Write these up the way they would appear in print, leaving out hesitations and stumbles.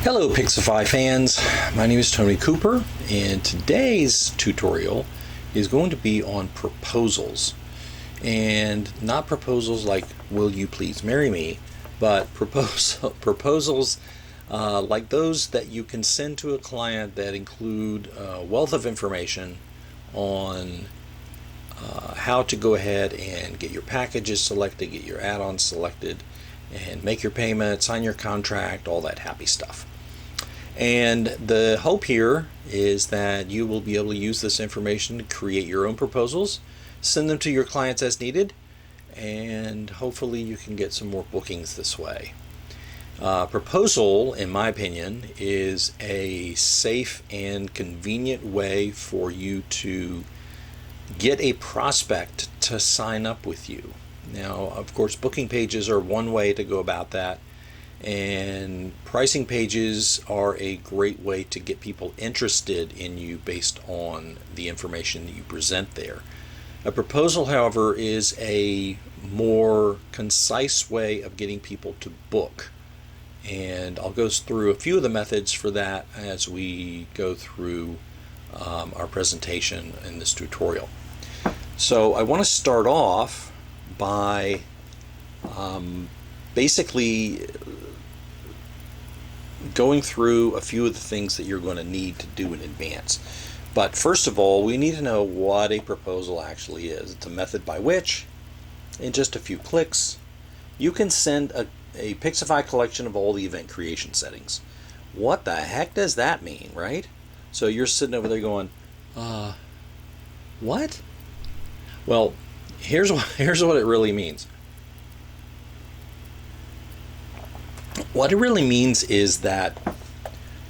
Hello Pixifi fans, my name is Tony Cooper and today's tutorial is going to be on proposals, and not proposals like will you please marry me, but proposals like those that you can send to a client that include a wealth of information on how to go ahead and get your packages selected, get your add-ons selected, and make your payment, sign your contract, all that happy stuff. And the hope here is that you will be able to use this information to create your own proposals, send them to your clients as needed, and hopefully you can get some more bookings this way. Proposal, in my opinion, is a safe and convenient way for you to get a prospect to sign up with you. Now, of course, booking pages are one way to go about that, and pricing pages are a great way to get people interested in you based on the information that you present there. A proposal, however, is a more concise way of getting people to book, and I'll go through a few of the methods for that as we go through our presentation in this tutorial. So I want to start off by basically going through a few of the things that you're going to need to do in advance. But first of all, we need to know what a proposal actually is. It's a method by which, in just a few clicks, you can send a Pixifi collection of all the event creation settings. What the heck does that mean, right? So you're sitting over there going, what? Well, here's what it really means. What it really means is that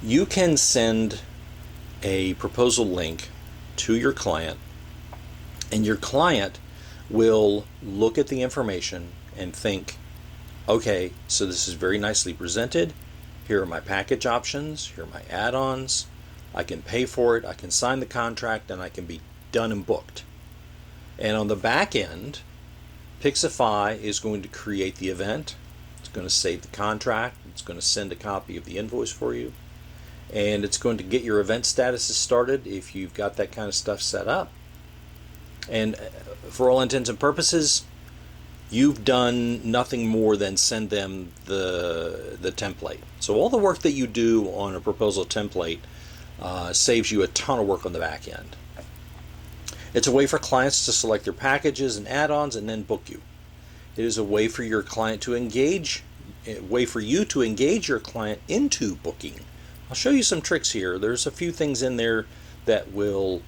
you can send a proposal link to your client, and your client will look at the information and think, okay, so this is very nicely presented. Here are my package options. Here are my add-ons. I can pay for it. I can sign the contract, and I can be done and booked. And on the back end, Pixifi is going to create the event. It's going to save the contract. It's going to send a copy of the invoice for you. And it's going to get your event statuses started if you've got that kind of stuff set up. And for all intents and purposes, you've done nothing more than send them the template. So all the work that you do on a proposal template saves you a ton of work on the back end. It's a way for clients to select their packages and add-ons and then book you. It is a way for your client to engage, a way for you to engage your client into booking. I'll show you some tricks here. There's a few things in there that will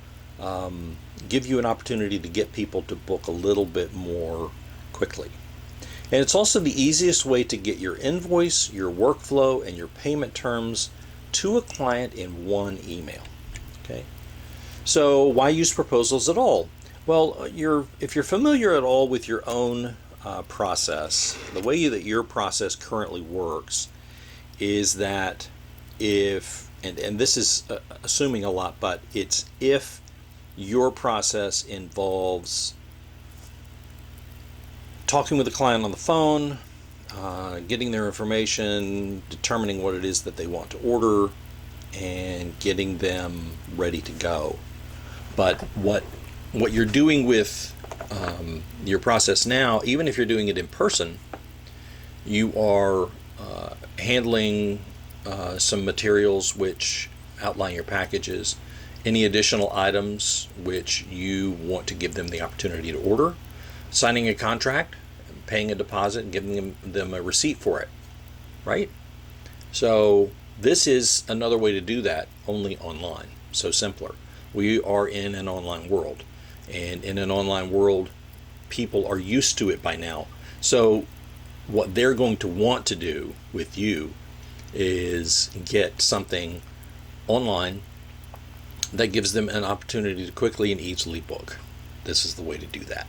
give you an opportunity to get people to book a little bit more quickly. And it's also the easiest way to get your invoice, your workflow, and your payment terms to a client in one email. Okay. So why use proposals at all? Well, if you're familiar at all with your own process, the way that your process currently works is that and this is assuming a lot, but it's if your process involves talking with the client on the phone, getting their information, determining what it is that they want to order, and getting them ready to go. But what you're doing with your process now, even if you're doing it in person, you are handling some materials which outline your packages, any additional items which you want to give them the opportunity to order, signing a contract, paying a deposit, and giving them a receipt for it, right? So this is another way to do that, only online, so simpler. We are in an online world, and in an online world, people are used to it by now. So what they're going to want to do with you is get something online that gives them an opportunity to quickly and easily book. This is the way to do that.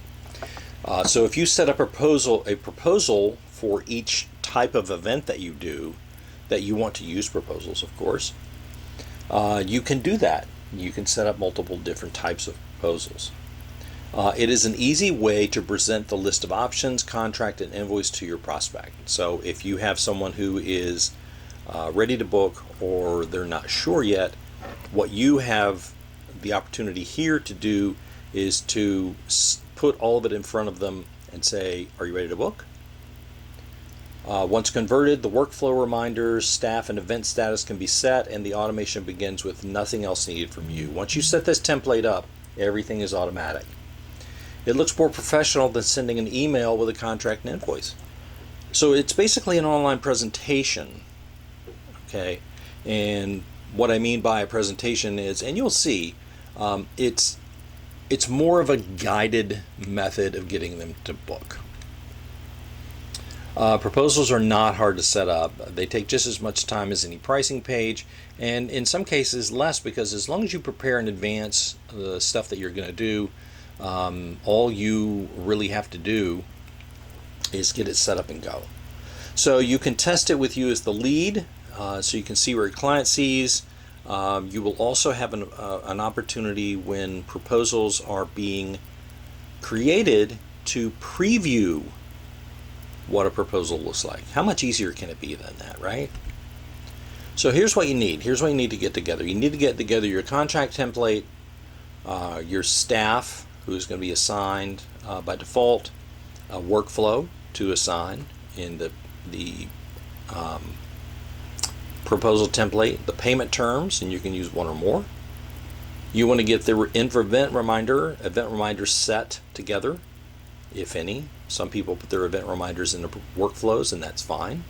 So if you set up a proposal for each type of event that you do, that you want to use proposals, of course, you can do that. You can set up multiple different types of proposals. It is an easy way to present the list of options, contract, and invoice to your prospect. So if you have someone who is ready to book or they're not sure yet, what you have the opportunity here to do is to put all of it in front of them and say, are you ready to book? Once converted, the workflow reminders, staff, and event status can be set, and the automation begins with nothing else needed from you. Once you set this template up, everything is automatic. It looks more professional than sending an email with a contract and invoice. So it's basically an online presentation, okay? And what I mean by a presentation is, and you'll see, it's more of a guided method of getting them to book. Proposals are not hard to set up. They take just as much time as any pricing page, and in some cases less, because as long as you prepare in advance the stuff that you're going to do, all you really have to do is get it set up and go. So you can test it with you as the lead, so you can see where your client sees. You will also have an opportunity when proposals are being created to preview what a proposal looks like. How much easier can it be than that, right? So here's what you need. Here's what you need to get together. You need to get together your contract template, your staff, who's going to be assigned by default, a workflow to assign in the proposal template, the payment terms, and you can use one or more. You want to get the event reminder set together, if any. Some people put their event reminders into workflows, and that's fine.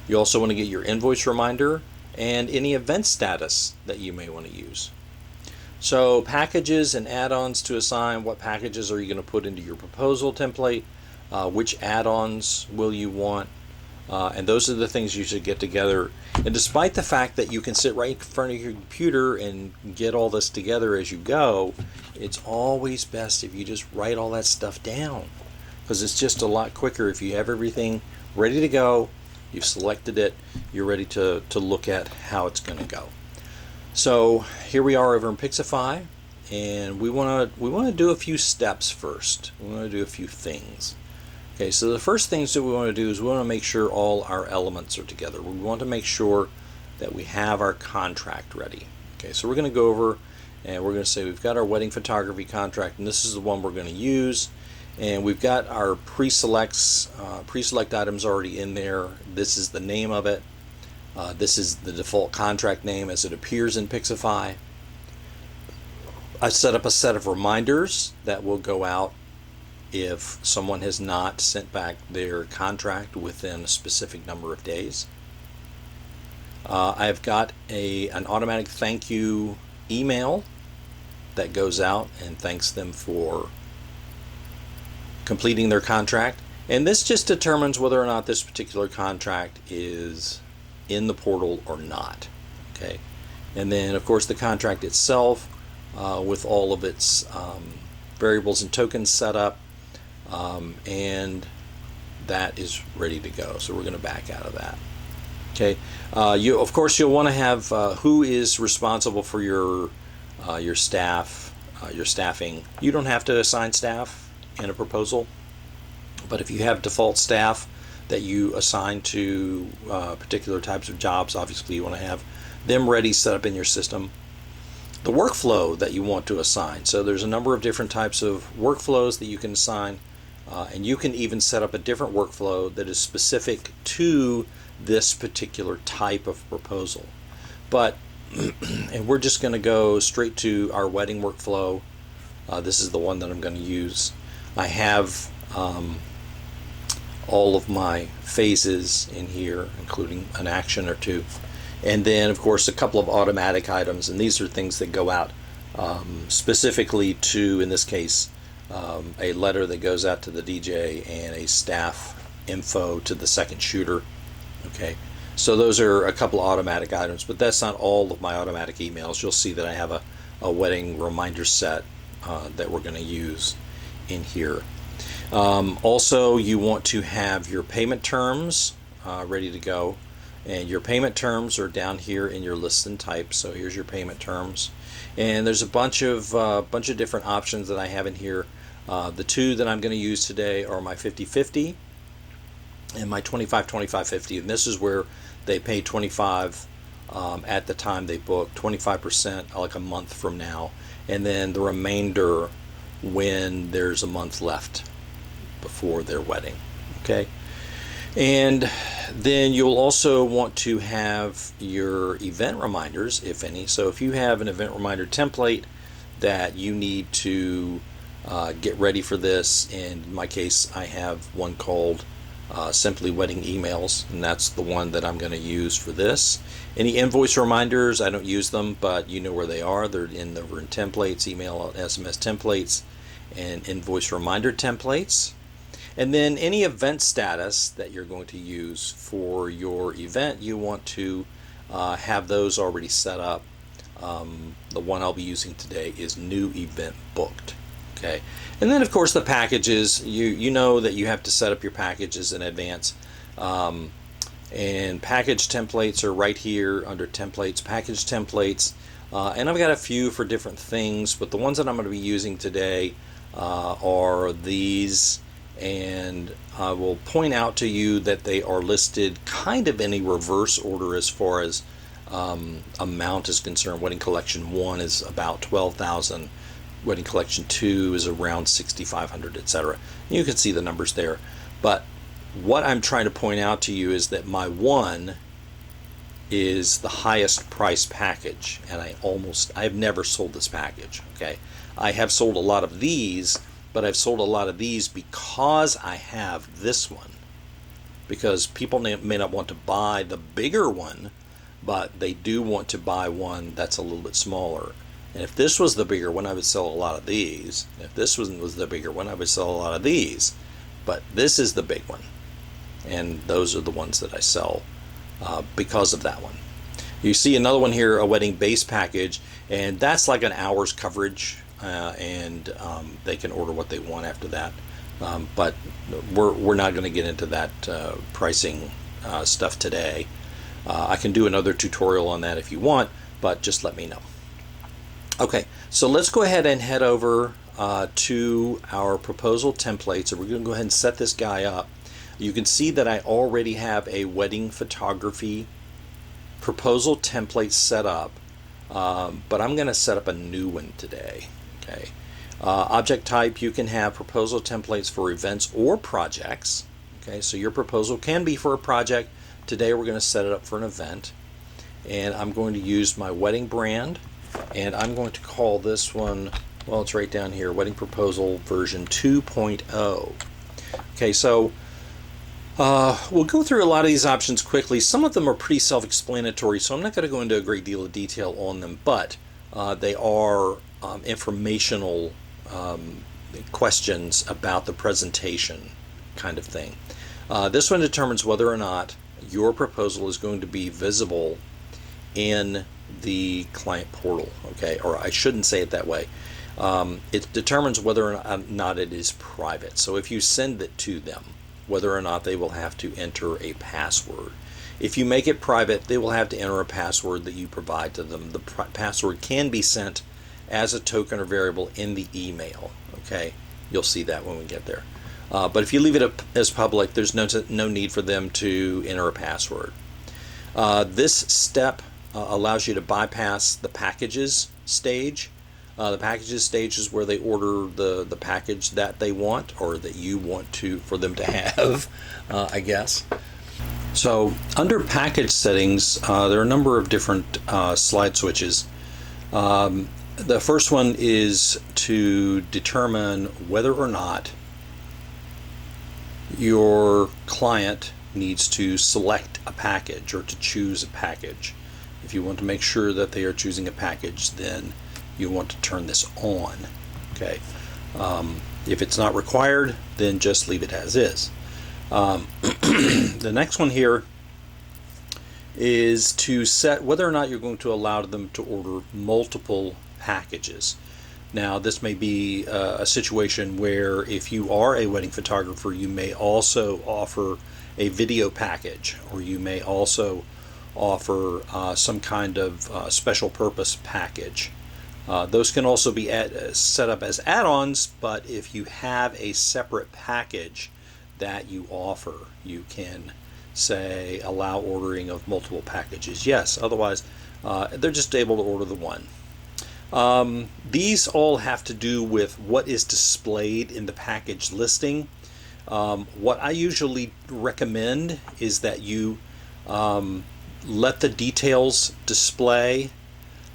You also want to get your invoice reminder and any event status that you may want to use. So packages and add-ons to assign. What packages are you going to put into your proposal template? Which add-ons will you want? And those are the things you should get together. And despite the fact that you can sit right in front of your computer and get all this together as you go, it's always best if you just write all that stuff down, because it's just a lot quicker if you have everything ready to go, you've selected it, you're ready to look at how it's going to go. So here we are over in Pixifi, and we want to do a few steps first. We want to do a few things. Okay, so the first things that we want to do is we want to make sure all our elements are together. We want to make sure that we have our contract ready. Okay, so we're going to go over and we're going to say we've got our wedding photography contract, and this is the one we're going to use. And we've got our pre-select items already in there. This is the name of it. This is the default contract name as it appears in Pixifi. I've set up a set of reminders that will go out if someone has not sent back their contract within a specific number of days. I've got an automatic thank you email that goes out and thanks them for completing their contract. And this just determines whether or not this particular contract is in the portal or not. Okay, and then of course the contract itself with all of its variables and tokens set up, and that is ready to go. So we're going to back out of that. Okay, of course you'll want to have who is responsible for your staff, your staffing. You don't have to assign staff in a proposal, but if you have default staff that you assign to particular types of jobs, obviously you want to have them ready, set up in your system. The workflow that you want to assign. So there's a number of different types of workflows that you can assign, and you can even set up a different workflow that is specific to this particular type of proposal. But and we're just going to go straight to our wedding workflow. This is the one that I'm going to use. I have all of my phases in here, including an action or two, and then of course a couple of automatic items, and these are things that go out specifically to, in this case, a letter that goes out to the DJ and a staff info to the second shooter. Okay, so those are a couple of automatic items, but that's not all of my automatic emails. You'll see that I have a wedding reminder set that we're going to use in here. Also, you want to have your payment terms ready to go, and your payment terms are down here in your list and type. So here's your payment terms, and there's a bunch of different options that I have in here. The two that I'm going to use today are my 50/50 and my 25/25/50, and this is where they pay 25 at the time they book, 25% like a month from now, and then the remainder when there's a month left before their wedding. Okay, and then you'll also want to have your event reminders, if any. So if you have an event reminder template that you need to get ready for this, and in my case I have one called Simply Wedding Emails, and that's the one that I'm going to use for this. Any invoice reminders, I don't use them, but you know where they are. They're in templates, email, SMS templates, and invoice reminder templates. And then any event status that you're going to use for your event, you want to have those already set up. The one I'll be using today is new event booked. Okay, and then of course the packages. You know that you have to set up your packages in advance. And package templates are right here under templates, package templates. And I've got a few for different things, but the ones that I'm going to be using today are these. And I will point out to you that they are listed kind of in a reverse order as far as amount is concerned. Wedding Collection 1 is about 12,000. Wedding Collection 2 is around 6,500, etc. You can see the numbers there. But what I'm trying to point out to you is that my 1 is the highest price package, and I've never sold this package. Okay, I have sold a lot of these, but I've sold a lot of these because I have this one. Because people may not want to buy the bigger one, but they do want to buy one that's a little bit smaller. And if this was the bigger one, I would sell a lot of these. If this was the bigger one, I would sell a lot of these. But this is the big one. And those are the ones that I sell because of that one. You see another one here, a wedding base package, and that's like an hour's coverage, and they can order what they want after that. But we're not going to get into that pricing stuff today. I can do another tutorial on that if you want, but just let me know. Okay, so let's go ahead and head over to our proposal templates, and we're going to go ahead and set this guy up. You can see that I already have a wedding photography proposal template set up, but I'm going to set up a new one today. Okay, object type, you can have proposal templates for events or projects. Okay, so your proposal can be for a project. Today we're going to set it up for an event, and I'm going to use my wedding brand, and I'm going to call this one, well, it's right down here, Wedding Proposal version 2.0. Okay, so we'll go through a lot of these options quickly. Some of them are pretty self-explanatory, so I'm not going to go into a great deal of detail on them, but they are informational questions about the presentation kind of thing. This one determines whether or not your proposal is going to be visible in the client portal, okay? Or I shouldn't say it that way. It determines whether or not it is private. So if you send it to them, whether or not they will have to enter a password. If you make it private, they will have to enter a password that you provide to them. The password can be sent as a token or variable in the email, okay? You'll see that when we get there. But if you leave it up as public, there's no need for them to enter a password. This step allows you to bypass the packages stage. The packages stage is where they order the package that they want, or that you want for them to have, I guess. So under package settings, there are a number of different slide switches. The first one is to determine whether or not your client needs to select a package or to choose a package. If you want to make sure that they are choosing a package, then you want to turn this on. Okay. If it's not required, then just leave it as is. The next one here is to set whether or not you're going to allow them to order multiple packages. Now, this may be a situation where if you are a wedding photographer, you may also offer a video package, or you may also offer some kind of special purpose package. Those can also be set up as add-ons, but if you have a separate package that you offer, you can say allow ordering of multiple packages. Yes, otherwise they're just able to order the one. These all have to do with what is displayed in the package listing. What I usually recommend is that you let the details display,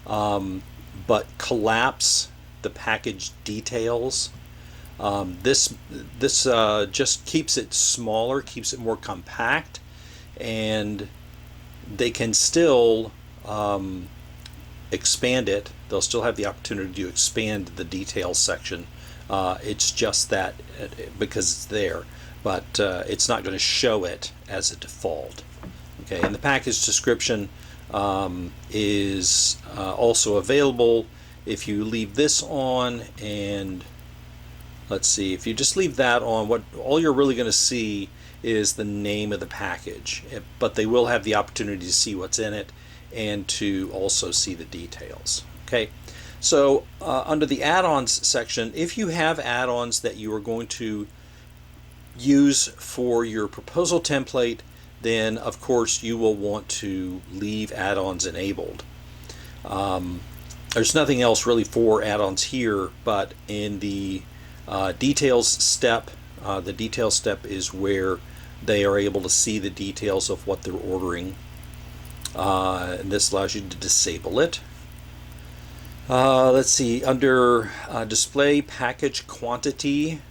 but collapse the package details. This just keeps it smaller, keeps it more compact, and they can still expand it. They'll still have the opportunity to expand the details section. It's just that because it's there, but it's not going to show it as a default. Okay, and the package description is also available. If you leave this on, and let's see, if you just leave that on, what all you're really going to see is the name of the package, but they will have the opportunity to see what's in it and to also see the details. Okay, so under the add-ons section, if you have add-ons that you are going to use for your proposal template, then of course you will want to leave add-ons enabled. There's nothing else really for add-ons here, but in the details step, the details step is where they are able to see the details of what they're ordering. And this allows you to disable it. Let's see, under display package quantity,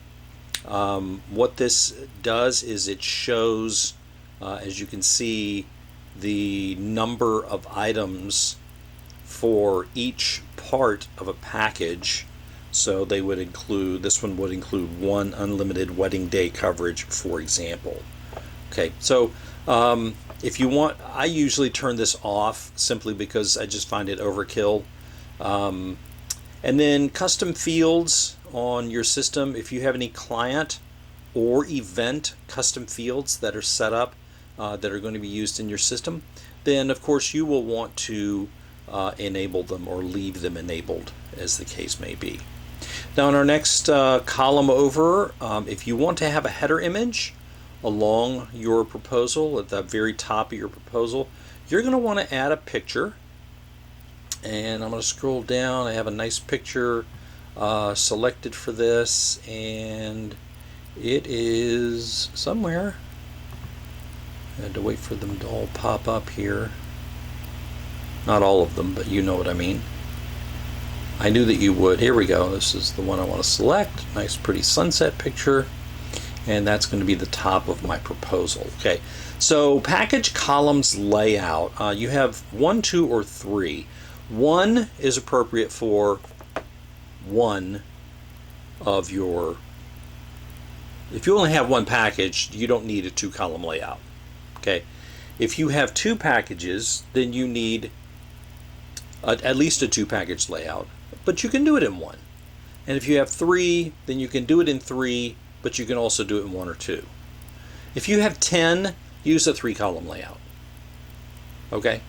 what this does is it shows, as you can see, the number of items for each part of a package. So they would include, this one would include one unlimited wedding day coverage, for example. Okay, so if you want, I usually turn this off simply because I just find it overkill. And then custom fields on your system, if you have any client or event custom fields that are set up that are going to be used in your system, then of course you will want to enable them or leave them enabled, as the case may be. Now in our next column over, if you want to have a header image along your proposal, at the very top of your proposal, you're going to want to add a picture. And I'm going to scroll down. I have a nice picture selected for this, and it is somewhere. I had to wait for them to all pop up here. Not all of them, but you know what I mean. I knew that you would. Here we go. This is the one I want to select. Nice pretty sunset picture. And that's going to be the top of my proposal. Okay, so package columns layout. You have 1, 2, or 3. 1 is appropriate for one of your, if you only have one package, you don't need a 2-column layout. Okay, if you have 2 packages, then you need at least a 2-package layout, but you can do it in 1. And if you have 3, then you can do it in 3, but you can also do it in 1 or 2. If you have 10, use a 3-column layout. Okay,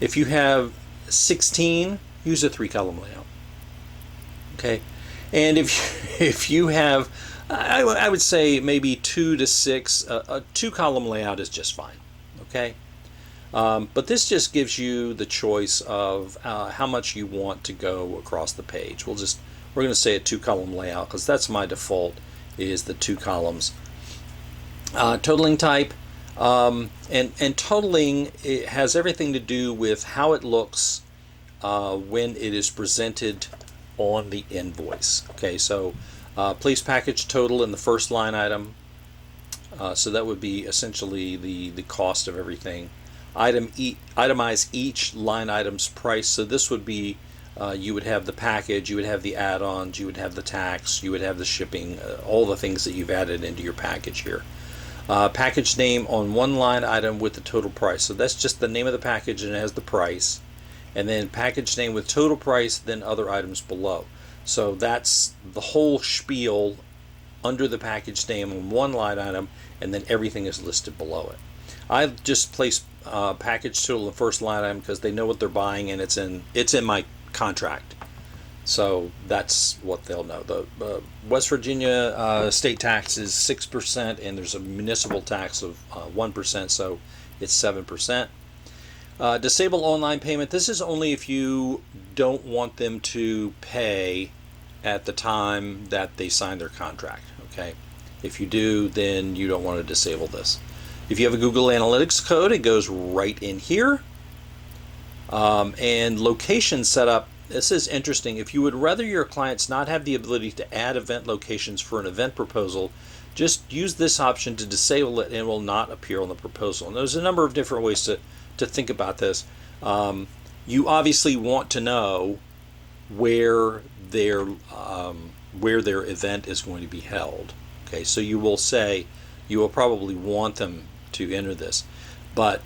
if you have 16, use a 3-column layout. Okay, and if you have, I would say maybe 2 to 6, a 2-column layout is just fine. Okay, but this just gives you the choice of how much you want to go across the page. We're going to say a 2-column layout because that's my default, is the 2 columns. Totaling type. And totaling, it has everything to do with how it looks when it is presented on the invoice. Okay, so place package total in the first line item. So that would be essentially the cost of everything. Itemize each line item's price. So this would be, you would have the package, you would have the add-ons, you would have the tax, you would have the shipping, all the things that you've added into your package here. Package name on one line item with the total price. So that's just the name of the package and it has the price. And then package name with total price, then other items below. So that's the whole spiel under the package name on one line item, and then everything is listed below it. I just place package total in the first line item because they know what they're buying and it's in my contract. So that's what they'll know. The West Virginia state tax is 6%, and there's a municipal tax of 1%, so it's 7%. Disable online payment. This is only if you don't want them to pay at the time that they sign their contract. Okay, if you do, then you don't want to disable this. If you have a Google Analytics code, it goes right in here. And location setup. This is interesting. If you would rather your clients not have the ability to add event locations for an event proposal, just use this option to disable it and it will not appear on the proposal. And there's a number of different ways to think about this. You obviously want to know where their event is going to be held. Okay, so you will probably want them to enter this, but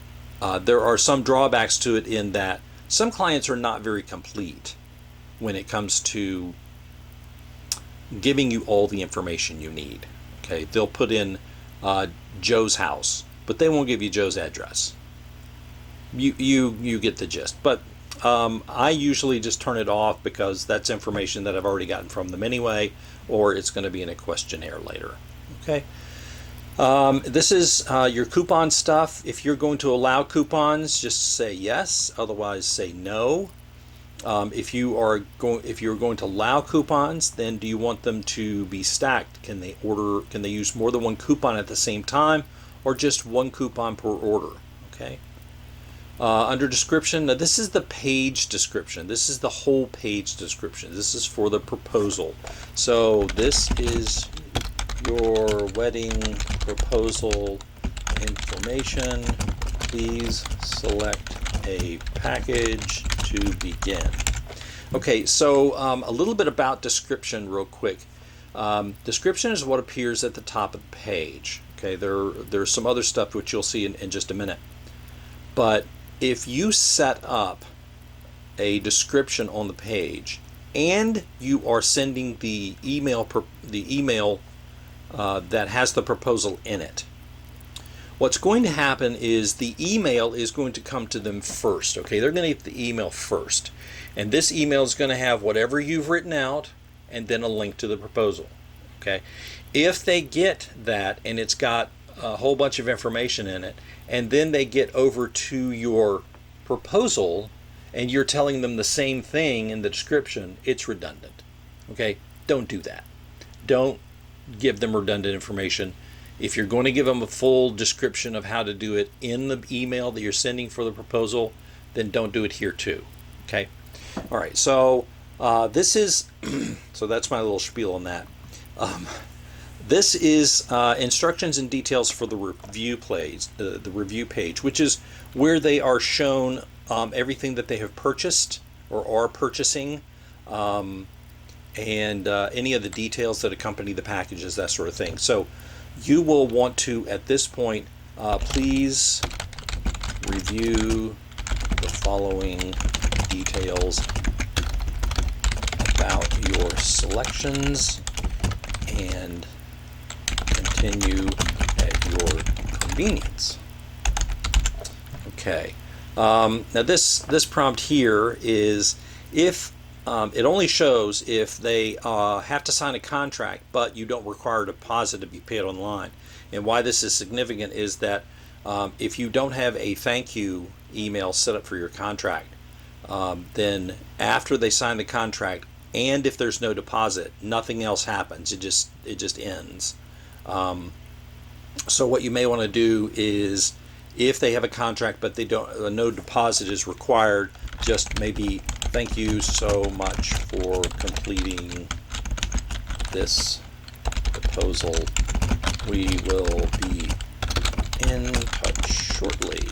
there are some drawbacks to it in that some clients are not very complete when it comes to giving you all the information you need. Okay, they'll put in Joe's house, but they won't give you Joe's address. You get the gist. But I usually just turn it off because that's information that I've already gotten from them anyway, or it's going to be in a questionnaire later. Okay. This is your coupon stuff. If you're going to allow coupons, just say yes. Otherwise, say no. If you're going to allow coupons, then do you want them to be stacked? Can they use more than one coupon at the same time, or just one coupon per order? Okay. Under description, now this is the page description. This is the whole page description. This is for the proposal. So this is your wedding proposal information. Please select a package to begin. Okay, so a little bit about description real quick. Description is what appears at the top of the page. Okay, there's some other stuff which you'll see in just a minute. But if you set up a description on the page and you are sending the email that has the proposal in it, what's going to happen is the email is going to come to them first. Okay, they're going to get the email first, and this email is going to have whatever you've written out and then a link to the proposal. Okay, if they get that and it's got a whole bunch of information in it, and then they get over to your proposal and you're telling them the same thing in the description, it's redundant. Okay, don't do that. Don't give them redundant information. If you're going to give them a full description of how to do it in the email that you're sending for the proposal, then don't do it here too. Okay. All right. So this is so that's my little spiel on that. This is instructions and details for the review page, which is where they are shown everything that they have purchased or are purchasing, and any of the details that accompany the packages, that sort of thing. So you will want to, at this point, please review the following details about your selections and continue at your convenience. Okay. Now this prompt here is if it only shows if they have to sign a contract, but you don't require a deposit to be paid online. And why this is significant is that if you don't have a thank you email set up for your contract, then after they sign the contract, and if there's no deposit, nothing else happens. It just ends. So what you may want to do is, if they have a contract but they don't, no deposit is required, just maybe thank you so much for completing this proposal. We will be in touch shortly.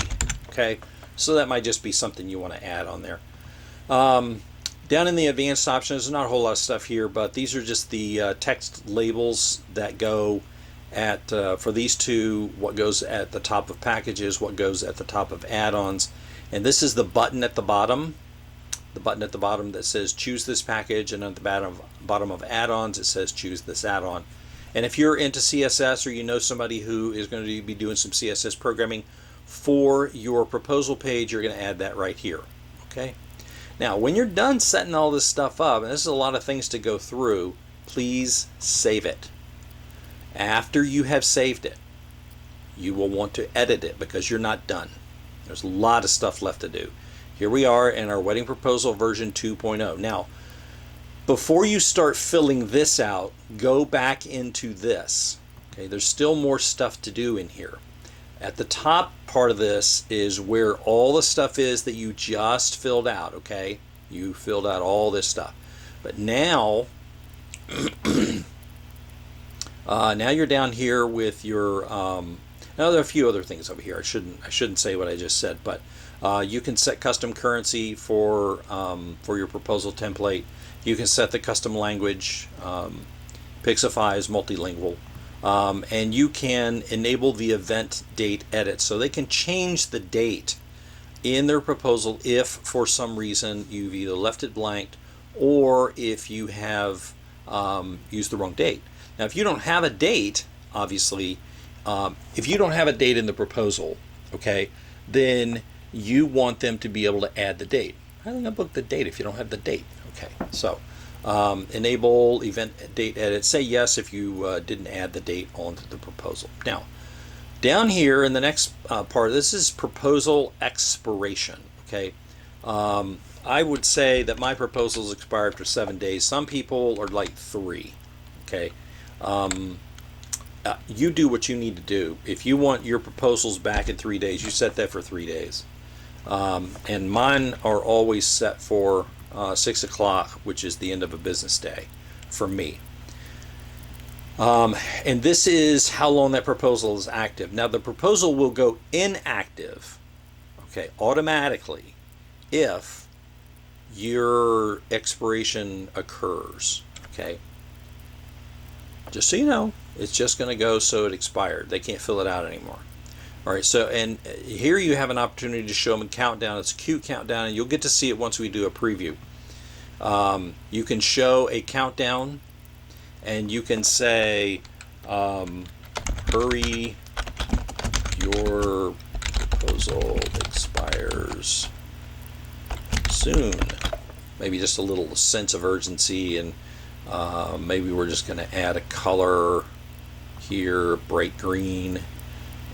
Okay, so that might just be something you want to add on there. Down in the advanced options, there's not a whole lot of stuff here, but these are just the text labels that go at for these two, what goes at the top of packages, what goes at the top of add-ons. And this is the button at the bottom. The button at the bottom that says choose this package, and at the bottom of add-ons it says choose this add-on. And if you're into CSS, or you know somebody who is going to be doing some CSS programming for your proposal page, you're going to add that right here. Okay. Now, when you're done setting all this stuff up, and this is a lot of things to go through, please save it. After you have saved it, you will want to edit it because you're not done. There's a lot of stuff left to do. Here we are in our wedding proposal version 2.0. Now, before you start filling this out, go back into this. Okay, there's still more stuff to do in here. At the top part of this is where all the stuff is that you just filled out, okay? You filled out all this stuff. But now, now you're down here with your, now there are a few other things over here. I shouldn't say what I just said, but you can set custom currency for your proposal template. You can set the custom language. Pixifi is multilingual. And you can enable the event date edit, so they can change the date in their proposal if for some reason you've either left it blank or if you have used the wrong date. Now, if you don't have a date, obviously, if you don't have a date in the proposal, okay, then you want them to be able to add the date. How are they going to book the date if you don't have the date? Okay, so enable event date edit. Say yes if you didn't add the date onto the proposal. Now, down here in the next part, this is proposal expiration. Okay, I would say that my proposals expire after 7 days. Some people are like 3. Okay, you do what you need to do. If you want your proposals back in 3 days, you set that for 3 days. And mine are always set for 6 o'clock, which is the end of a business day for me. And this is how long that proposal is active. Now, the proposal will go inactive, okay, automatically if your expiration occurs, okay? Just so you know, it's just going to go so it expired. They can't fill it out anymore. All right, so, and here you have an opportunity to show them a countdown. It's a cute countdown, and you'll get to see it once we do a preview. You can show a countdown, and you can say, hurry, your proposal expires soon. Maybe just a little sense of urgency, and maybe we're just going to add a color here, bright green.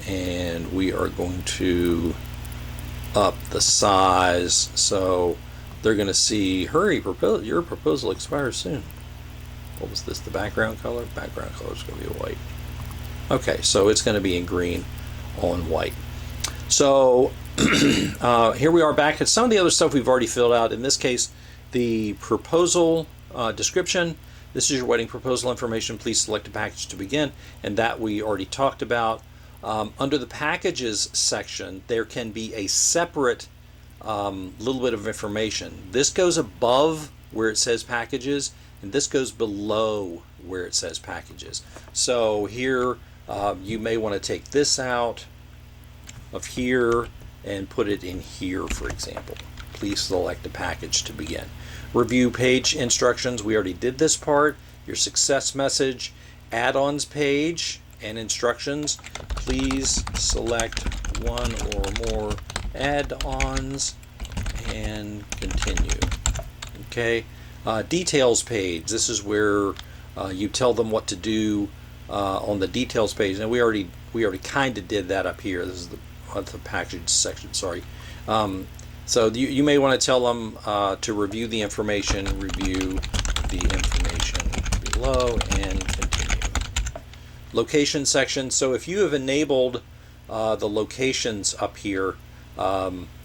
And we are going to up the size so they're going to see, hurry, your proposal expires soon. What was this, the background color? Background color is going to be white. Okay, so it's going to be in green on white. So here we are back at some of the other stuff we've already filled out. In this case, the proposal description. This is your wedding proposal information. Please select a package to begin. And that we already talked about. Under the packages section, there can be a separate little bit of information. This goes above where it says packages, and this goes below where it says packages. So here you may want to take this out of here and put it in here, for example. Please select a package to begin. Review page instructions, we already did this part. Your success message, add-ons page, and instructions. Please select one or more add-ons and continue. Okay, details page. This is where you tell them what to do on the details page. Now we already kind of did that up here. This is the package section. Sorry. So you may want to tell them to review the information below and continue. Location section. So if you have enabled the locations up here,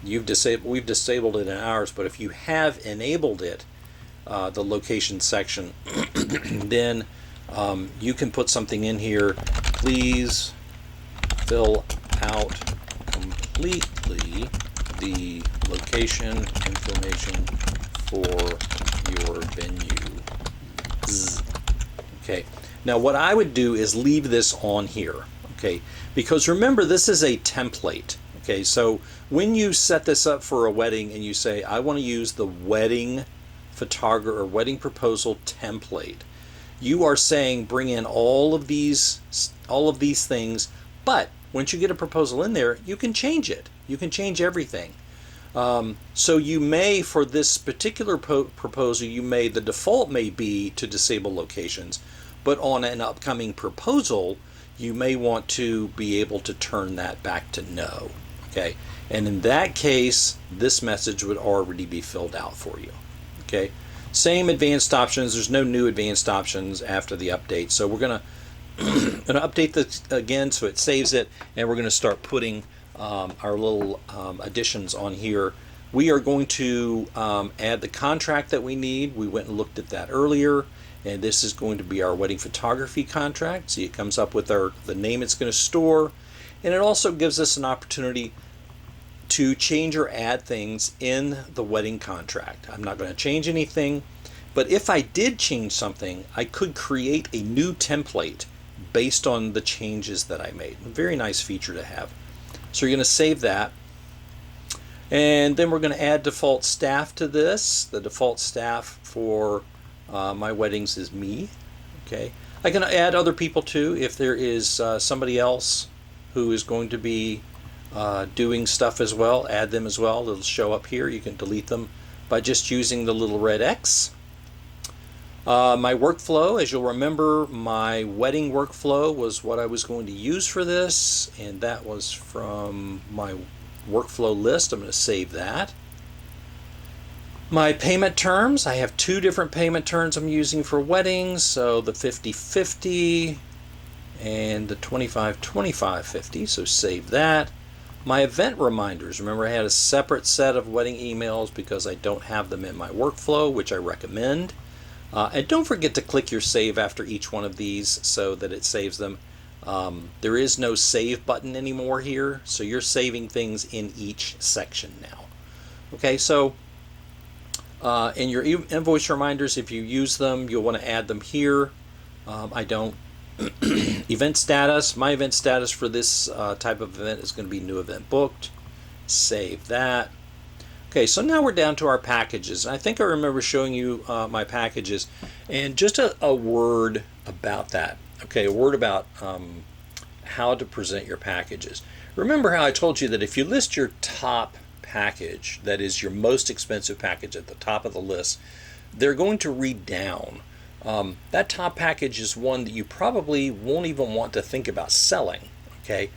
we've disabled it in ours, but if you have enabled it, the location section, then you can put something in here. Please fill out completely the location information for your venue. Okay. Now what I would do is leave this on here, okay? Because remember, this is a template, okay? So when you set this up for a wedding and you say, I want to use the wedding photographer or wedding proposal template, you are saying bring in all of these things, but once you get a proposal in there, you can change it. You can change everything. So you may, for this particular proposal, the default may be to disable locations, but on an upcoming proposal, you may want to be able to turn that back to no. Okay, and in that case, this message would already be filled out for you. Okay, same advanced options. There's no new advanced options after the update, so we're gonna update this again so it saves it, and we're gonna start putting our little additions on here. We are going to add the contract that we need. We went and looked at that earlier, and this is going to be our wedding photography contract. See, it comes up with the name it's going to store, and it also gives us an opportunity to change or add things in the wedding contract. I'm not going to change anything, but if I did change something, I could create a new template based on the changes that I made. A very nice feature to have. So you're going to save that, and then we're going to add default staff to this. The default staff for my weddings is me. Okay, I can add other people too if there is somebody else who is going to be doing stuff as well. Add them as well. It'll show up here. You can delete them by just using the little red X. My workflow, as you'll remember, my wedding workflow was what I was going to use for this, and that was from my workflow list. I'm going to save that. My payment terms, I have two different payment terms I'm using for weddings, so the 50/50 and the 25/25/50, so save that. My event reminders, remember I had a separate set of wedding emails because I don't have them in my workflow, which I recommend. And don't forget to click your save after each one of these so that it saves them. There is no save button anymore here, so you're saving things in each section now. Okay, so in your invoice reminders, if you use them, you'll want to add them here. I don't. Event status, my event status for this type of event is going to be new event booked. Save that. Okay, so now we're down to our packages. I think I remember showing you my packages, and just a word about that. Okay, a word about how to present your packages. Remember how I told you that if you list your top package, that is your most expensive package at the top of the list, they're going to read down. That top package is one that you probably won't even want to think about selling, okay?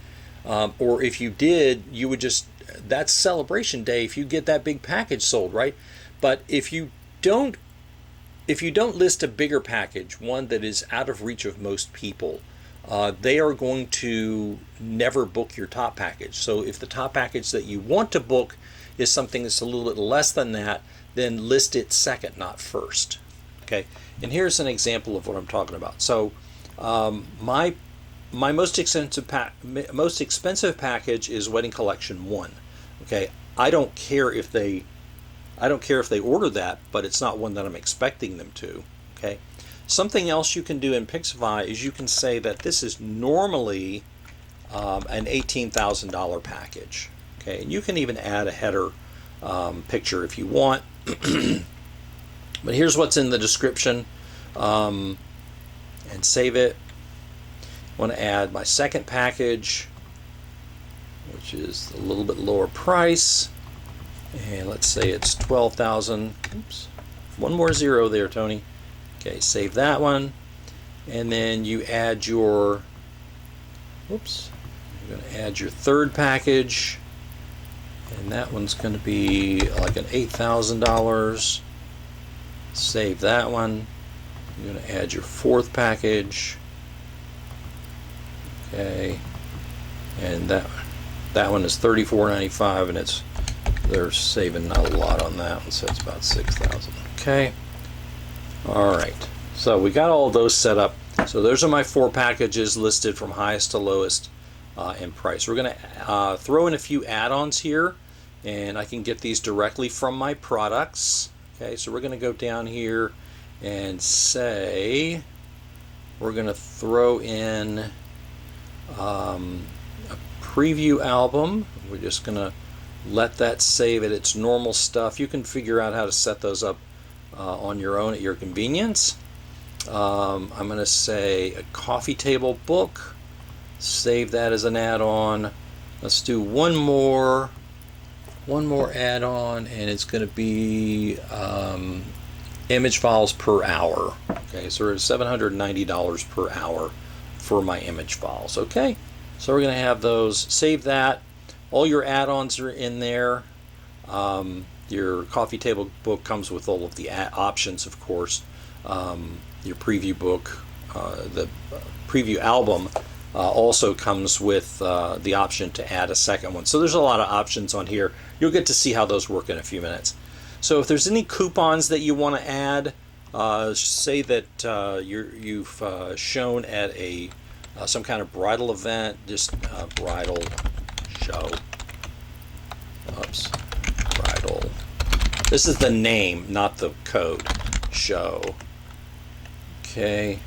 Or if you did, you would just, that's celebration day if you get that big package sold, right? But if you don't list a bigger package, one that is out of reach of most people, they are going to never book your top package. So if the top package that you want to book is something that's a little bit less than that, then list it second, not first. Okay, and here's an example of what I'm talking about. So my most expensive package is Wedding Collection 1. Okay, I don't care if they order that, but it's not one that I'm expecting them to. Okay, something else you can do in Pixifi is you can say that this is normally an $18,000 package. Okay, and you can even add a header picture if you want. But here's what's in the description, and save it. I want to add my second package, which is a little bit lower price, and let's say it's $12,000. Oops, one more zero there, Tony. Okay, save that one, and then you add your. Oops, you're going to add your third package, and that one's going to be like an $8,000. Save that one. You're going to add your fourth package. Okay, and that one is $34.95, and they're saving not a lot on that one, so it's about $6,000. Okay, all right. So we got all those set up. So those are my 4 packages listed from highest to lowest in price. We're going to throw in a few add-ons here, and I can get these directly from my products. Okay, so we're going to go down here and say we're going to throw in a preview album. We're just going to let that save at its normal stuff. You can figure out how to set those up on your own at your convenience. I'm going to say a coffee table book. Save that as an add-on. Let's do one more. one more add-on, and it's going to be image files per hour. Okay, so it's $790 per hour for my image files. Okay, so we're going to have those. Save that. All your add-ons are in there. Your coffee table book comes with all of the options, of course. Your preview book, the preview album, also comes with the option to add a second one. So there's a lot of options on here. You'll get to see how those work in a few minutes. So if there's any coupons that you want to add, say that you've shown at a some kind of bridal event, just bridal show. Oops, bridal. This is the name, not the code. Show. Okay.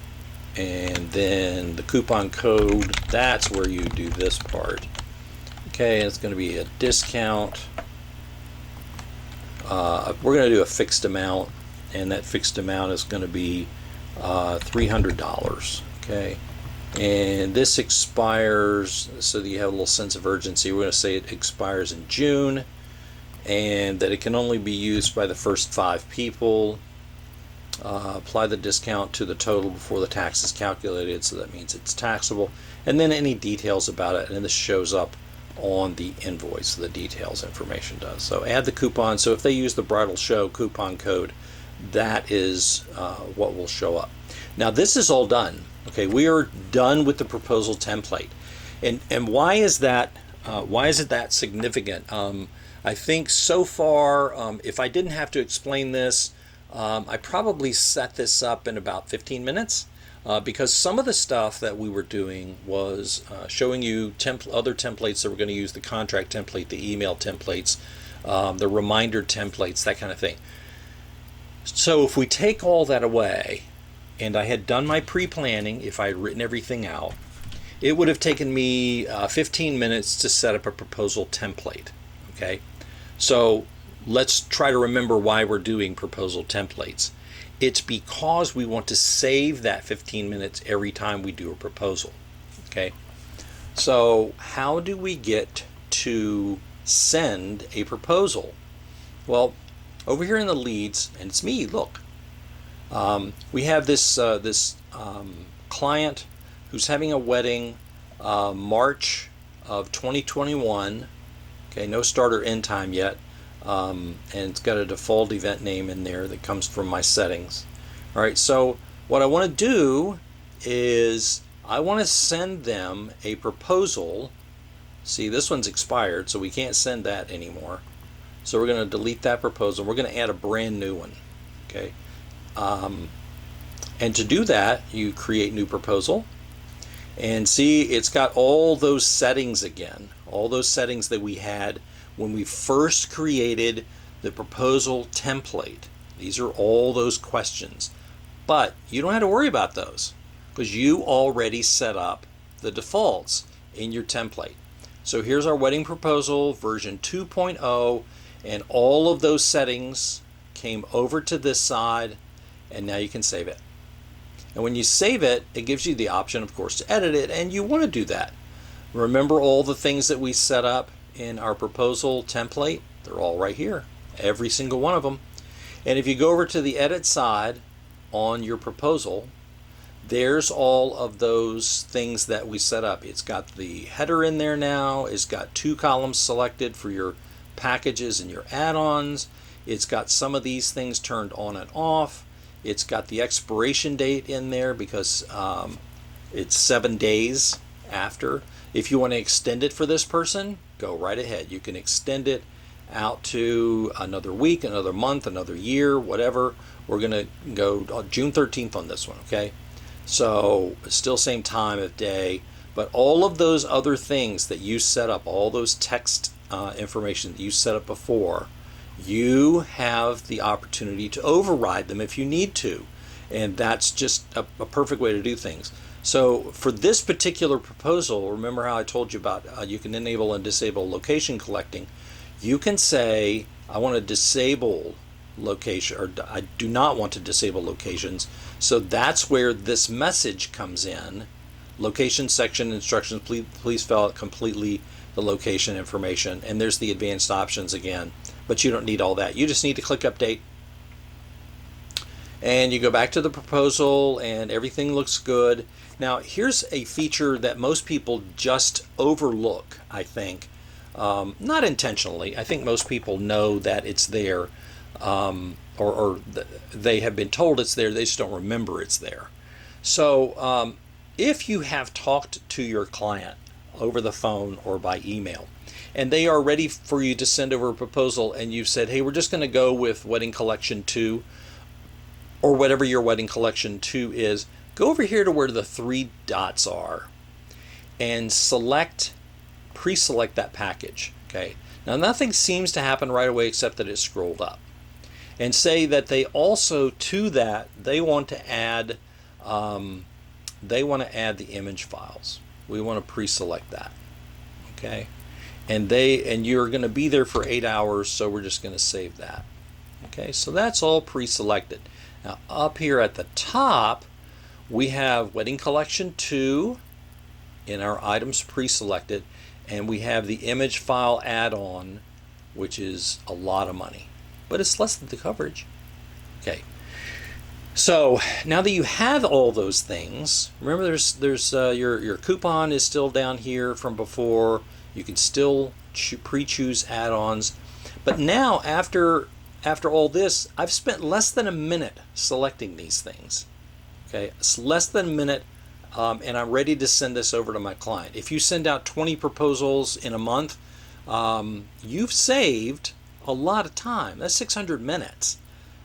And then the coupon code, that's where you do this part. Okay, it's going to be a discount. We're going to do a fixed amount, and that fixed amount is going to be $300. Okay, and this expires, so that you have a little sense of urgency. We're going to say it expires in June, and that it can only be used by the first 5 people. Apply the discount to the total before the tax is calculated, so that means it's taxable. And then any details about it, and this shows up on the invoice, the details information does. So add the coupon. So if they use the bridal show coupon code, that is what will show up. Now this is all done. Okay, we are done with the proposal template. And why is that? Why is it that significant? I think so far, if I didn't have to explain this, I probably set this up in about 15 minutes because some of the stuff that we were doing was showing you other templates that we're going to use, the contract template, the email templates, the reminder templates, that kind of thing. So if we take all that away, and I had done my pre-planning, if I had written everything out, it would have taken me 15 minutes to set up a proposal template. Okay, so let's try to remember why we're doing proposal templates. It's because we want to save that 15 minutes every time we do a proposal. Okay, so how do we get to send a proposal? Well, over here in the leads, and it's me, look, we have this client who's having a wedding March of 2021. Okay, no start or end time yet. And it's got a default event name in there that comes from my settings. All right, so what I want to do is I want to send them a proposal. See, this one's expired, so we can't send that anymore. So we're going to delete that proposal. We're going to add a brand new one. Okay, and to do that, you create new proposal. And see, it's got all those settings again, all those settings that we had when we first created the proposal template. These are all those questions, but you don't have to worry about those because you already set up the defaults in your template. So here's our wedding proposal version 2.0, and all of those settings came over to this side, and now you can save it. And when you save it, it gives you the option, of course, to edit it, and you want to do that. Remember all the things that we set up in our proposal template? They're all right here, every single one of them. And if you go over to the edit side on your proposal, there's all of those things that we set up. It's got the header in there now. It's got 2 columns selected for your packages and your add-ons. It's got some of these things turned on and off. It's got the expiration date in there because it's 7 days after. If you want to extend it for this person, go right ahead. You can extend it out to another week, another month, another year, whatever. We're going to go June 13th on this one, okay? So still same time of day, but all of those other things that you set up, all those text information that you set up before, you have the opportunity to override them if you need to. And that's just a perfect way to do things. So for this particular proposal, remember how I told you about you can enable and disable location collecting. You can say, I want to disable location, or I do not want to disable locations. So that's where this message comes in. Location section instructions, please fill out completely the location information, and there's the advanced options again. But you don't need all that. You just need to click update. And you go back to the proposal and everything looks good. Now here's a feature that most people just overlook, I think. Not intentionally. I think most people know that it's there, they have been told it's there, they just don't remember it's there. So if you have talked to your client over the phone or by email, and they are ready for you to send over a proposal, and you've said, hey, we're just going to go with Wedding Collection 2, or whatever your Wedding Collection 2 is, go over here to where the 3 dots are and pre-select that package. Okay. Now nothing seems to happen right away except that it's scrolled up. And say that they also, to that, they want to add the image files. We want to pre-select that. Okay. And you're going to be there for 8 hours, so we're just going to save that. Okay, so that's all pre-selected. Now up here at the top, we have Wedding Collection 2 in our items pre-selected, and we have the image file add-on, which is a lot of money, but it's less than the coverage. Okay, so now that you have all those things, remember there's your coupon is still down here from before. You can still pre-choose add-ons, but now after all this, I've spent less than a minute selecting these things. Okay, it's less than a minute, and I'm ready to send this over to my client. If you send out 20 proposals in a month, you've saved a lot of time. That's 600 minutes,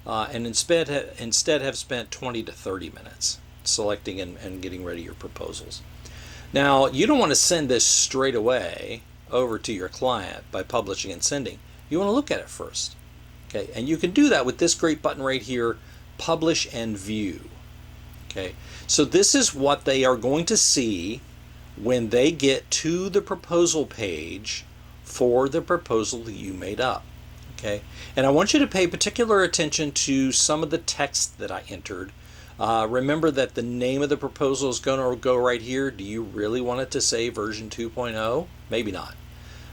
and instead have spent 20 to 30 minutes selecting and getting ready your proposals. Now, you don't want to send this straight away over to your client by publishing and sending. You want to look at it first. Okay, and you can do that with this great button right here, Publish and View. Okay, so this is what they are going to see when they get to the proposal page for the proposal that you made up. Okay, and I want you to pay particular attention to some of the text that I entered. Remember that the name of the proposal is going to go right here. Do you really want it to say version 2.0? Maybe not.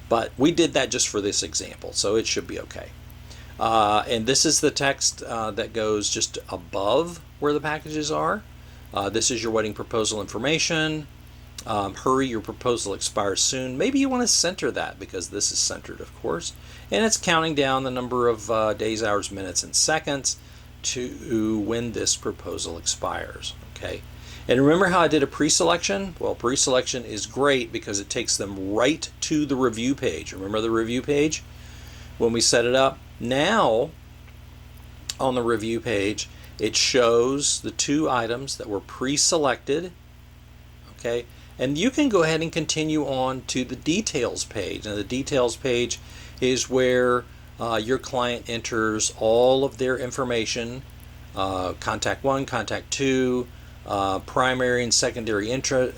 But we did that just for this example, so it should be okay. And this is the text that goes just above where the packages are. This is your wedding proposal information. Hurry, your proposal expires soon. Maybe you want to center that because this is centered, of course. And it's counting down the number of days, hours, minutes, and seconds to when this proposal expires. Okay. And remember how I did a pre-selection? Well, pre-selection is great because it takes them right to the review page. Remember the review page when we set it up? Now, on the review page, it shows the 2 items that were pre-selected. Okay, and you can go ahead and continue on to the details page. And the details page is where your client enters all of their information, contact 1, contact 2, primary and secondary information.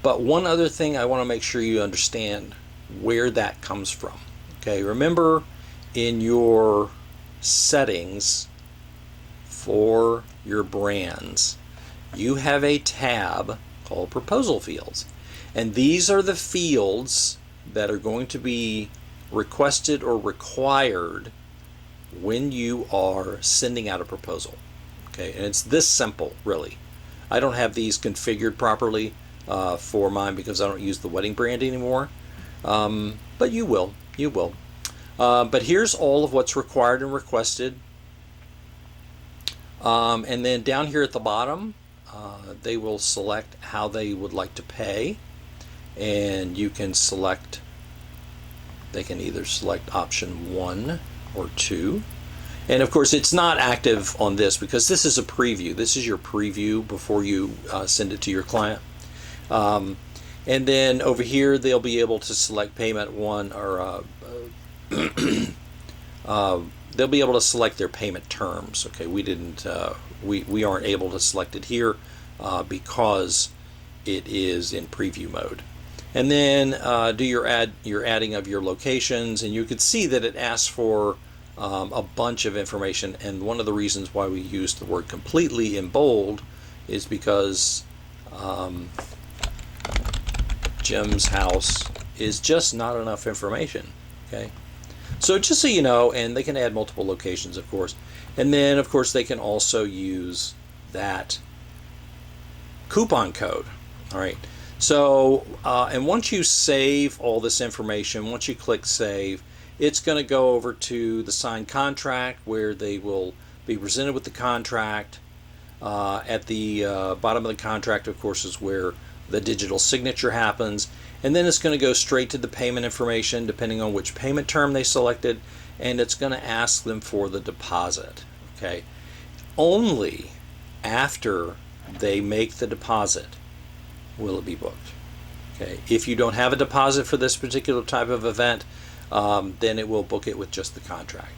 But one other thing I want to make sure you understand where that comes from. Okay, remember in your settings for your brands, you have a tab called Proposal Fields. And these are the fields that are going to be requested or required when you are sending out a proposal. Okay, and it's this simple, really. I don't have these configured properly for mine because I don't use the wedding brand anymore. But you will. But here's all of what's required and requested. And then down here at the bottom, they will select how they would like to pay. And you can select, they can either select option 1 or 2. And of course, it's not active on this because this is a preview. This is your preview before you send it to your client. And then over here, they'll be able to select payment 1 or they'll be able to select their payment terms. Okay, we didn't, we aren't able to select it here because it is in preview mode. And then do your adding of your locations, and you could see that it asks for a bunch of information. And one of the reasons why we used the word completely in bold is because Jim's house is just not enough information. Okay, so just so you know, and they can add multiple locations, of course, and then of course they can also use that coupon code. All right, so and once you save all this information, once you click save, it's going to go over to the signed contract, where they will be presented with the contract. At the bottom of the contract, of course, is where the digital signature happens, and then it's going to go straight to the payment information depending on which payment term they selected, and it's going to ask them for the deposit. Okay, only after they make the deposit will it be booked. Okay, if you don't have a deposit for this particular type of event, then it will book it with just the contract.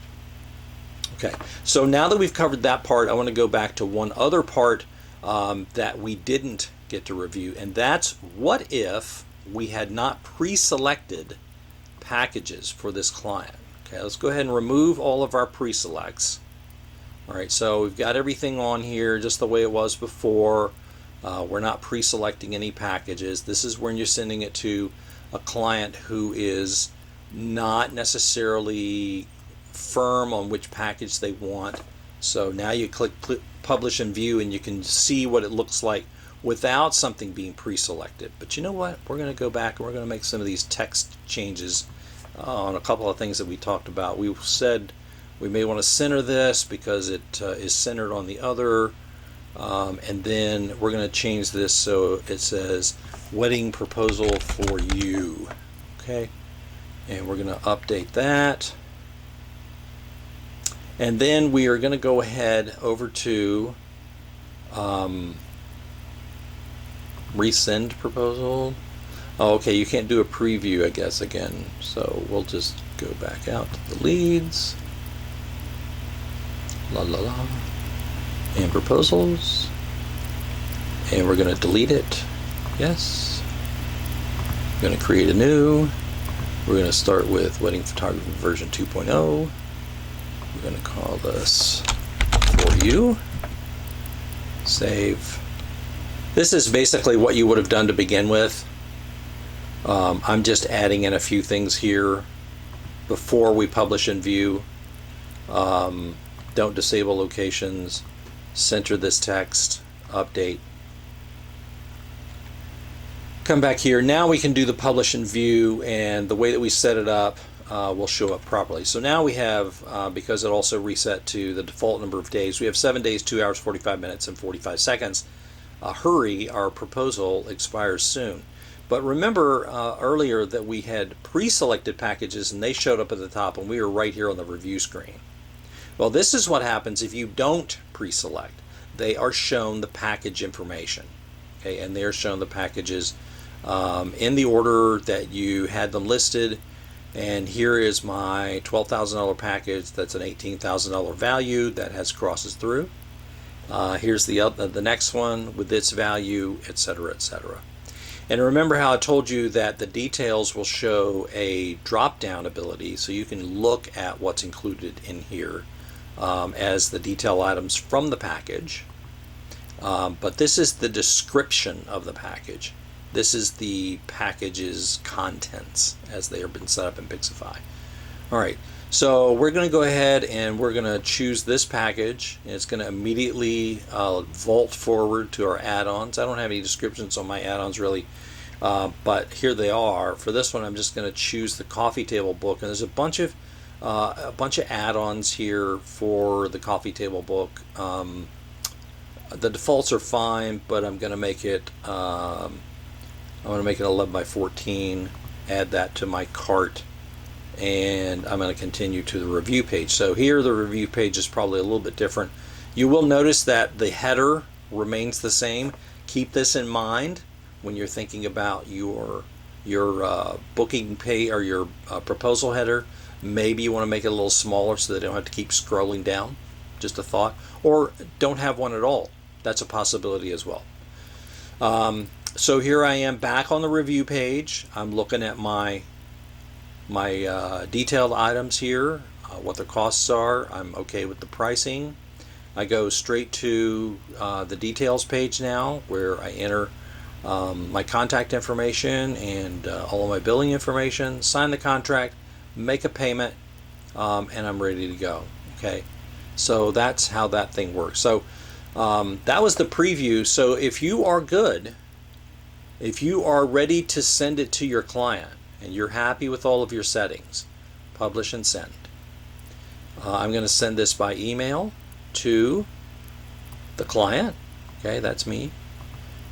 Okay, so now that we've covered that part, I want to go back to one other part that we didn't get to review, and that's what if we had not pre-selected packages for this client. Okay, let's go ahead and remove all of our pre-selects. All right, so we've got everything on here just the way it was before. We're not pre-selecting any packages. This is when you're sending it to a client who is not necessarily firm on which package they want. So now you click publish and view, and you can see what it looks like without something being pre-selected. But you know what? We're going to go back and we're going to make some of these text changes on a couple of things that we talked about. We said we may want to center this because it is centered on the other, and then we're going to change this so it says wedding proposal for you. Okay, and we're going to update that. And then we are going to go ahead over to resend proposal. Oh, okay, you can't do a preview, I guess, again. So we'll just go back out to the leads. La la la. And proposals. And we're going to delete it. Yes. We're going to create a new. We're going to start with wedding photography version 2.0. We're going to call this for you. Save. This is basically what you would have done to begin with. I'm just adding in a few things here before we publish and view. Don't disable locations. Center this text. Update. Come back here. Now we can do the publish and view, and the way that we set it up will show up properly. So now we have, because it also reset to the default number of days, we have 7 days, 2 hours, 45 minutes, and 45 seconds. Hurry, our proposal expires soon. But remember earlier that we had pre-selected packages and they showed up at the top, and we were right here on the review screen. Well, this is what happens if you don't pre-select. They are shown the package information. Okay, and they are shown the packages in the order that you had them listed. And here is my $12,000 package. That's an $18,000 value that has crosses through. Here's the next one with its value, etc., etc. And remember how I told you that the details will show a drop-down ability, so you can look at what's included in here as the detail items from the package. But this is the description of the package. This is the package's contents as they have been set up in Pixifi. All right, so we're going to go ahead and we're going to choose this package. And it's going to immediately vault forward to our add-ons. I don't have any descriptions on my add-ons really, but here they are. For this one, I'm just going to choose the coffee table book, and there's a bunch of add-ons here for the coffee table book. The defaults are fine, but I'm going to make it. I'm going to make it 11 by 14. Add that to my cart, and I'm going to continue to the review page. So here, the review page is probably a little bit different. You will notice that the header remains the same. Keep this in mind when you're thinking about your booking pay or your proposal header. Maybe you want to make it a little smaller so they don't have to keep scrolling down. Just a thought. Or don't have one at all. That's a possibility as well. So here I am back on the review page. I'm looking at my detailed items here, what the costs are. I'm okay with the pricing. I go straight to the details page now, where I enter my contact information and all of my billing information, sign the contract, make a payment, and I'm ready to go. Okay, so that's how that thing works. So that was the preview. So if you are good, if you are ready to send it to your client and you're happy with all of your settings, publish and send. I'm going to send this by email to the client. Okay, that's me.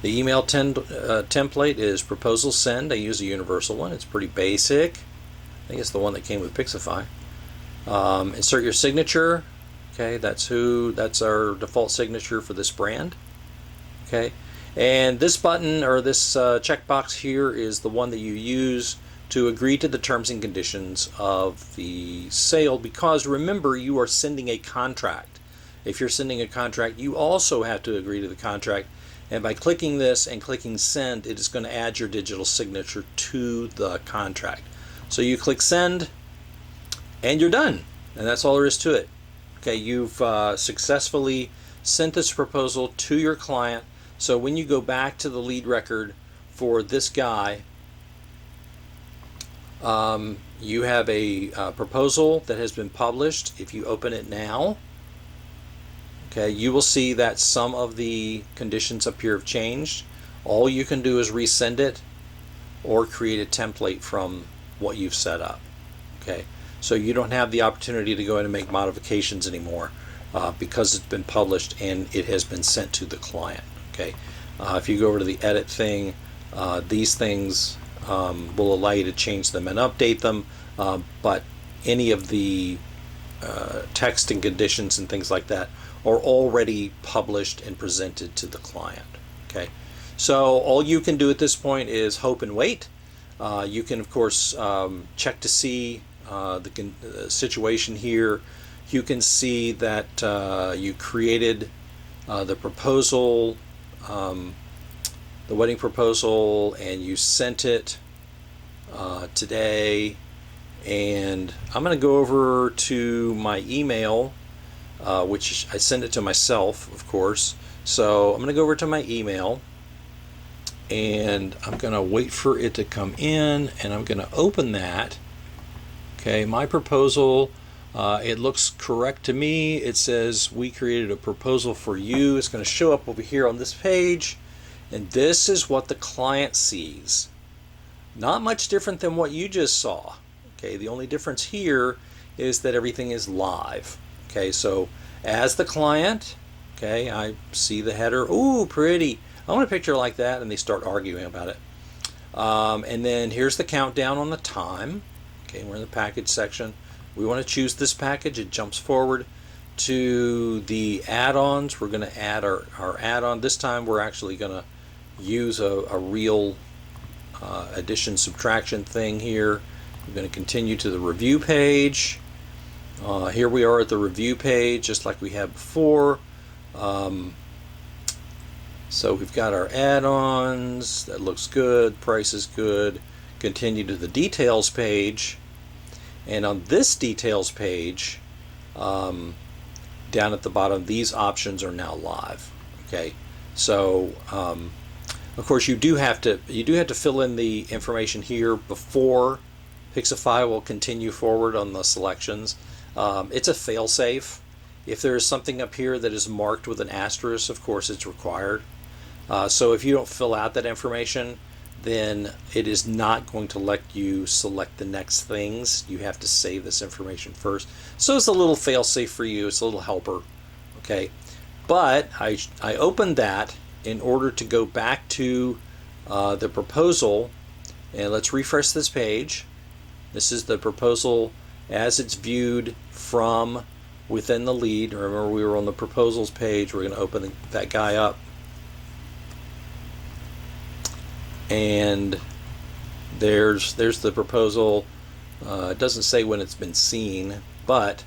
The email template is proposal send. I use a universal one. It's pretty basic. I think it's the one that came with Pixifi. Insert your signature. Okay, that's our default signature for this brand. Okay, and this button or this checkbox here is the one that you use to agree to the terms and conditions of the sale, because remember, you are sending a contract. If you're sending a contract, you also have to agree to the contract, and by clicking this and clicking send, it is going to add your digital signature to the contract. So you click send and you're done, and that's all there is to it. Okay, you've successfully sent this proposal to your client. So when you go back to the lead record for this guy, you have a proposal that has been published. If you open it now, okay, you will see that some of the conditions up here have changed. All you can do is resend it or create a template from what you've set up. Okay, so you don't have the opportunity to go in and make modifications anymore because it's been published and it has been sent to the client. Okay, if you go over to the edit thing, these things will allow you to change them and update them, but any of the text and conditions and things like that are already published and presented to the client. Okay, so all you can do at this point is hope and wait. You can of course check to see the situation here. You can see that you created the proposal, the wedding proposal, and you sent it today. And I'm going to go over to my email, which I send it to myself, of course. So I'm going to go over to my email and I'm going to wait for it to come in, and I'm going to open that. Okay, my proposal, it looks correct to me. It says we created a proposal for you. It's going to show up over here on this page, and this is what the client sees. Not much different than what you just saw. Okay, the only difference here is that everything is live. Okay, so as the client, okay, I see the header. Ooh, pretty. I want a picture like that, and they start arguing about it. And then here's the countdown on the time. Okay, we're in the package section. We want to choose this package. It jumps forward to the add-ons. We're going to add our add-on. This time we're actually going to use a real addition subtraction thing here. We're going to continue to the review page. Here we are at the review page, just like we had before. So we've got our add-ons. That looks good. Price is good. Continue to the details page. And on this details page, down at the bottom, these options are now live. Okay, so of course you do have to fill in the information here before Pixifi will continue forward on the selections. It's a fail-safe. If there is something up here that is marked with an asterisk, of course it's required. So if you don't fill out that information, then it is not going to let you select the next things. You have to save this information first. So it's a little fail-safe for you. It's a little helper. Okay, but I opened that in order to go back to the proposal, and let's refresh this page. This is the proposal as it's viewed from within the lead. Remember, we were on the proposals page. We're going to open that guy up, and there's the proposal. It doesn't say when it's been seen, but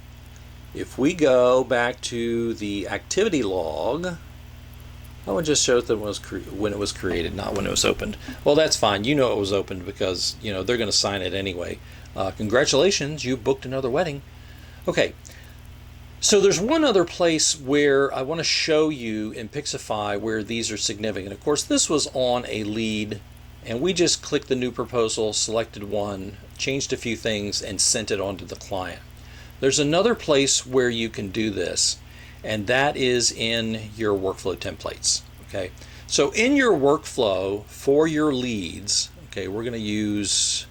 if we go back to the activity log, that one just shows that when it was created, not when it was opened. Well, that's fine. You know it was opened because they're going to sign it anyway. Congratulations, you booked another wedding. Okay, So there's one other place where I want to show you in Pixifi where these are significant. Of course, this was on a lead, and we just clicked the new proposal, selected one, changed a few things, and sent it on to the client. There's another place where you can do this, and that is in your workflow templates. Okay, so in your workflow for your leads, okay, we're going to use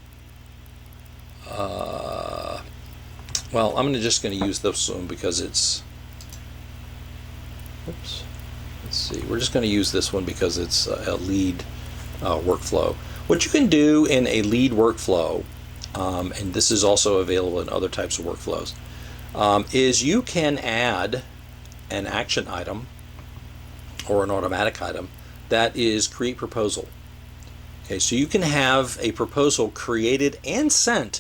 well, I'm just going to use this one because it's, oops, let's see, we're just going to use this one because it's a lead workflow. What you can do in a lead workflow, and this is also available in other types of workflows, is you can add an action item or an automatic item that is create proposal. Okay, so you can have a proposal created and sent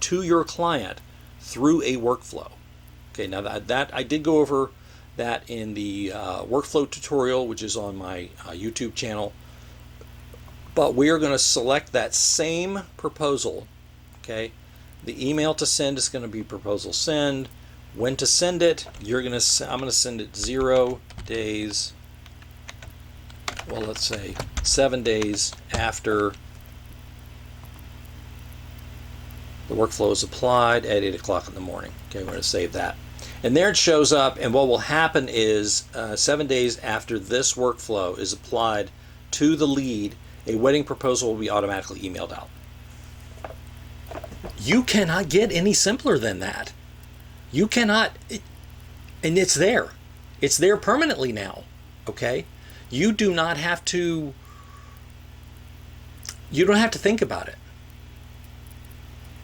to your client through a workflow. Okay, now that I did go over that in the workflow tutorial, which is on my YouTube channel, but we are going to select that same proposal. Okay, the email to send is going to be proposal send. When to send it, I'm going to send it 0 days, well, let's say 7 days after the workflow is applied at 8 o'clock in the morning. Okay, we're going to save that. And there it shows up, and what will happen is 7 days after this workflow is applied to the lead, a wedding proposal will be automatically emailed out. You cannot get any simpler than that. You cannot, and it's there. It's there permanently now, okay? You do not have to, you don't have to think about it.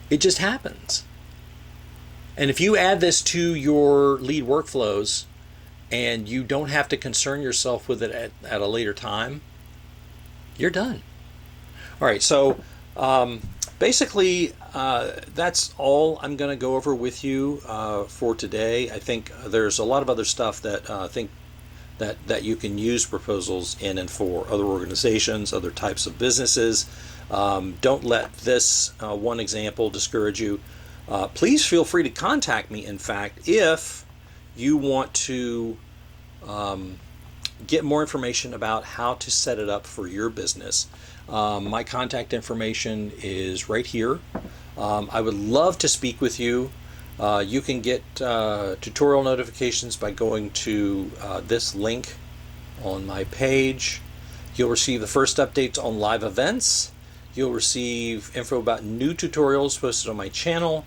It just happens. And if you add this to your lead workflows and you don't have to concern yourself with it at a later time, you're done. All right, so basically that's all I'm going to go over with you for today. I think there's a lot of other stuff that I think that you can use proposals in and for other organizations, other types of businesses. Don't let this one example discourage you. Please feel free to contact me, in fact, if you want to get more information about how to set it up for your business. My contact information is right here. I would love to speak with you. You can get tutorial notifications by going to this link on my page. You'll receive the first updates on live events. You'll receive info about new tutorials posted on my channel,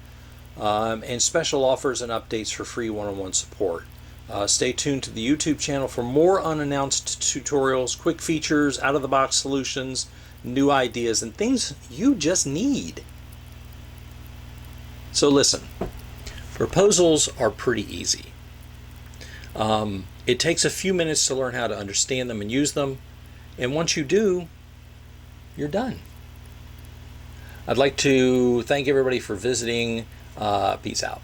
and special offers and updates for free one-on-one support. Stay tuned to the YouTube channel for more unannounced tutorials, quick features, out-of-the-box solutions, new ideas, and things you just need. So listen, proposals are pretty easy. It takes a few minutes to learn how to understand them and use them, and once you do, you're done. I'd like to thank everybody for visiting. Peace out.